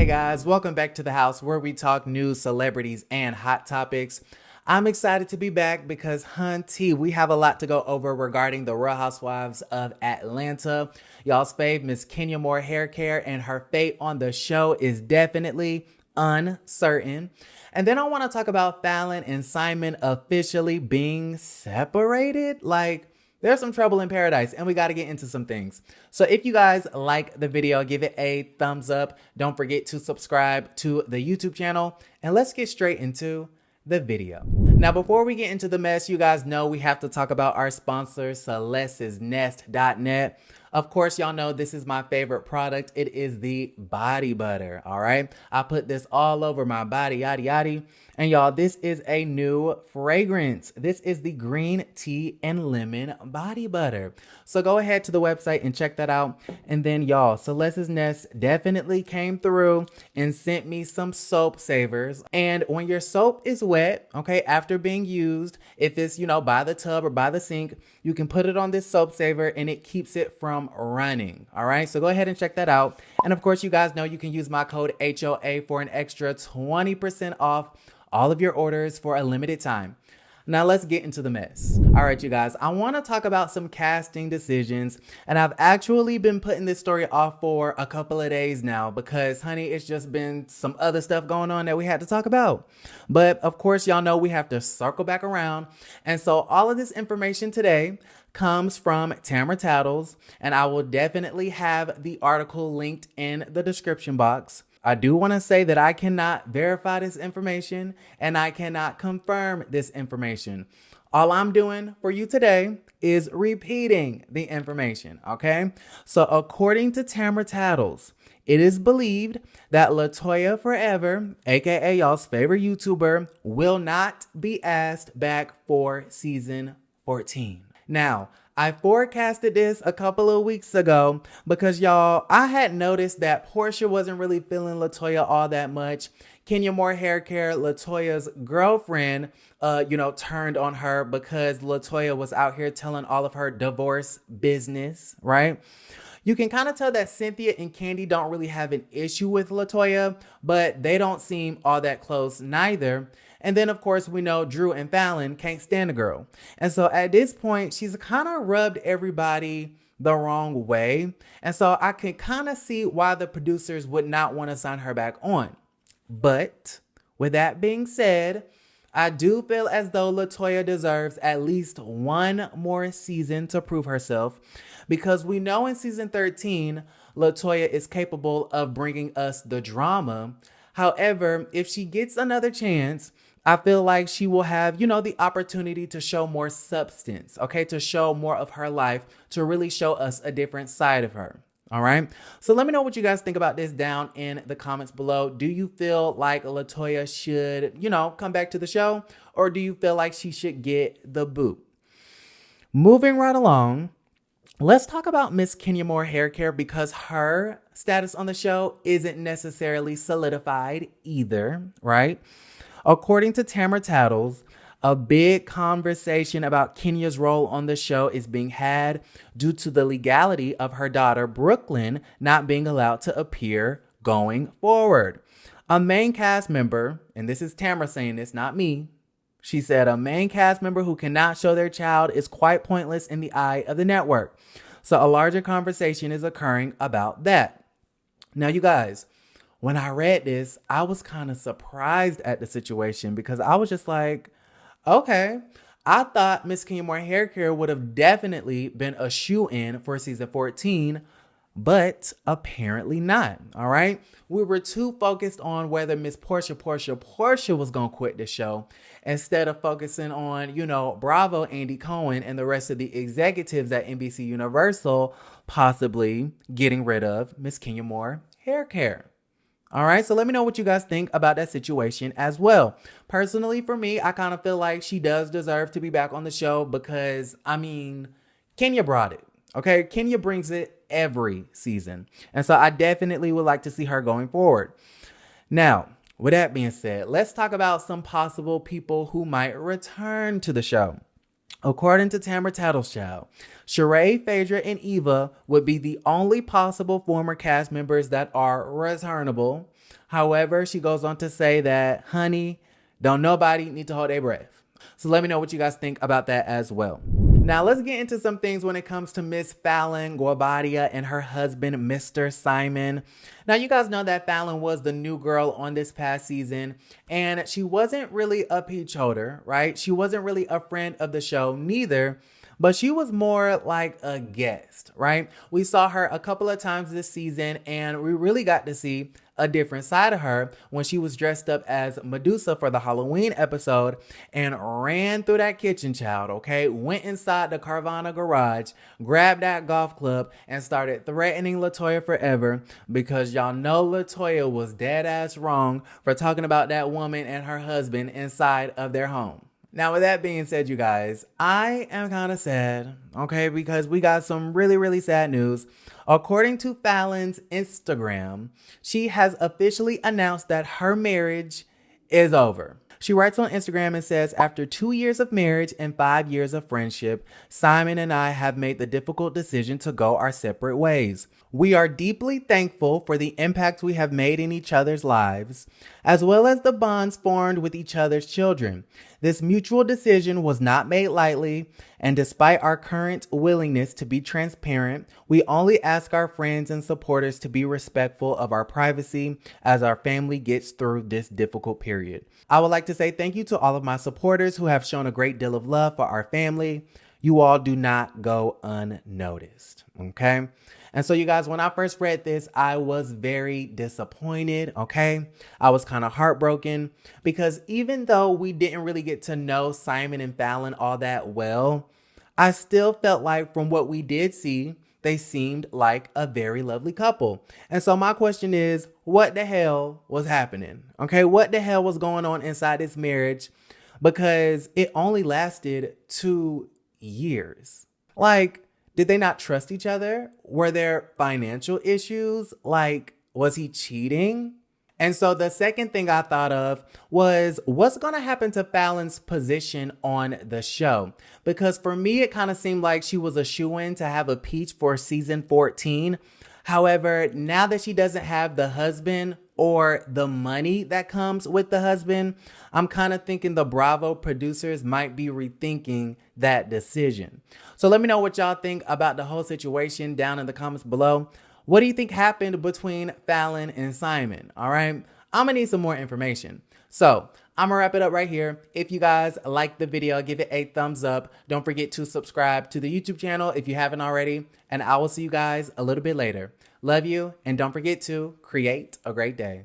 Hey guys, welcome back to the house where we talk news, celebrities, and hot topics. I'm excited to be back because, hunty, we have a lot to go over regarding the Real Housewives of Atlanta. Y'all's fave, Miss Kenya Moore Hair Care, and her fate on the show is definitely uncertain. And then I want to talk about Falynn and Simon officially being separated. There's some trouble in paradise and we got to get into some things. So if you guys like the video, give it a thumbs up. Don't forget to subscribe to the YouTube channel and let's get straight into the video. Now, before we get into the mess, you guys know we have to talk about our sponsor, celestesnest.net. Of course, y'all know this is my favorite product. It is the body butter, all right? I put this all over my body, yaddy yaddy. And y'all, this is a new fragrance. This is the green tea and lemon body butter. So go ahead to the website and check that out. And then y'all, Celeste's Nest definitely came through and sent me some soap savers. And when your soap is wet, okay, after being used, if it's, by the tub or by the sink, you can put it on this soap saver and it keeps it from running. All right, so go ahead and check that out. And of course, you guys know you can use my code HOA for an extra 20% off all of your orders for a limited time. Now let's get into the mess. All right, you guys, I want to talk about some casting decisions, and I've actually been putting this story off for a couple of days now because, honey, it's just been some other stuff going on that we had to talk about. But of course, y'all know we have to circle back around. And so all of this information today comes from Tamra Tattles, and I will definitely have the article linked in the description box. I do want to say that I cannot verify this information and I cannot confirm this information. All I'm doing for you today is repeating the information, okay? So according to Tamra Tattles, it is believed that LaToya Forever, aka y'all's favorite YouTuber, will not be asked back for season 14. Now, I forecasted this a couple of weeks ago because, y'all, I had noticed that Portia wasn't really feeling LaToya all that much. Kenya Moore Hair Care, LaToya's girlfriend, turned on her because LaToya was out here telling all of her divorce business, right? You can kind of tell that Cynthia and Candy don't really have an issue with LaToya, but they don't seem all that close neither. And then, of course, we know Drew and Falynn can't stand the girl. And so at this point, she's kind of rubbed everybody the wrong way. And so I can kind of see why the producers would not want to sign her back on. But with that being said, I do feel as though LaToya deserves at least one more season to prove herself, because we know in season 13, LaToya is capable of bringing us the drama. However, if she gets another chance, I feel like she will have, the opportunity to show more substance, okay? To show more of her life, to really show us a different side of her, all right? So let me know what you guys think about this down in the comments below. Do you feel like LaToya should, come back to the show? Or do you feel like she should get the boot? Moving right along, let's talk about Miss Kenya Moore Hair Care because her status on the show isn't necessarily solidified either, right? According to Tamra Tattles, a big conversation about Kenya's role on the show is being had due to the legality of her daughter, Brooklyn, not being allowed to appear going forward. A main cast member, and this is Tamra saying this, not me, she said a main cast member who cannot show their child is quite pointless in the eye of the network. So a larger conversation is occurring about that. Now, you guys, when I read this, I was kind of surprised at the situation because I was just like, okay, I thought Miss Kenya Moore Hair Care would have definitely been a shoo-in for season 14, but apparently not, all right? We were too focused on whether Miss Portia was going to quit the show instead of focusing on, Bravo, Andy Cohen, and the rest of the executives at NBC Universal possibly getting rid of Miss Kenya Moore Hair Care. All right, so let me know what you guys think about that situation as well. Personally, for me, I kind of feel like she does deserve to be back on the show because, Kenya brought it, okay? Kenya brings it every season. And so I definitely would like to see her going forward. Now, with that being said, let's talk about some possible people who might return to the show. According to Tamara Tattlechild, Sheree, Phaedra, and Eva would be the only possible former cast members that are returnable. However, she goes on to say that, honey, don't nobody need to hold their breath. So let me know what you guys think about that as well. Now let's get into some things when it comes to Miss Falynn Gorbadia and her husband, Mr. Simon. Now you guys know that Falynn was the new girl on this past season, and she wasn't really a peach holder, right? She wasn't really a friend of the show neither, but she was more like a guest, right? We saw her a couple of times this season, and we really got to see a different side of her when she was dressed up as Medusa for the Halloween episode and ran through that kitchen, child, okay? Went inside the Carvana garage, grabbed that golf club, and started threatening LaToya forever, because y'all know LaToya was dead ass wrong for talking about that woman and her husband inside of their home. Now, with that being said, you guys, I am kind of sad, okay, because we got some really, really sad news. According to Falynn's Instagram, she has officially announced that her marriage is over. She writes on Instagram and says, after 2 years of marriage and 5 years of friendship, Simon and I have made the difficult decision to go our separate ways. We are deeply thankful for the impact we have made in each other's lives, as well as the bonds formed with each other's children. This mutual decision was not made lightly, and despite our current willingness to be transparent, we only ask our friends and supporters to be respectful of our privacy as our family gets through this difficult period. I would like to say thank you to all of my supporters who have shown a great deal of love for our family. You all do not go unnoticed, okay? And so you guys, when I first read this, I was very disappointed, okay? I was kind of heartbroken because even though we didn't really get to know Simon and Falynn all that well, I still felt like from what we did see, they seemed like a very lovely couple. And so my question is, what the hell was happening? Okay, what the hell was going on inside this marriage? Because it only lasted 2 years. Like, did they not trust each other? Were there financial issues? Like, was he cheating? And so the second thing I thought of was, what's going to happen to Falynn's position on the show? Because for me, it kind of seemed like she was a shoo-in to have a peach for season 14. However, now that she doesn't have the husband or the money that comes with the husband, I'm kind of thinking the Bravo producers might be rethinking that decision. So let me know what y'all think about the whole situation down in the comments below. What do you think happened between Falynn and Simon? All right, I'm gonna need some more information. So I'm gonna wrap it up right here. If you guys like the video, give it a thumbs up. Don't forget to subscribe to the YouTube channel if you haven't already. And I will see you guys a little bit later. Love you, and don't forget to create a great day.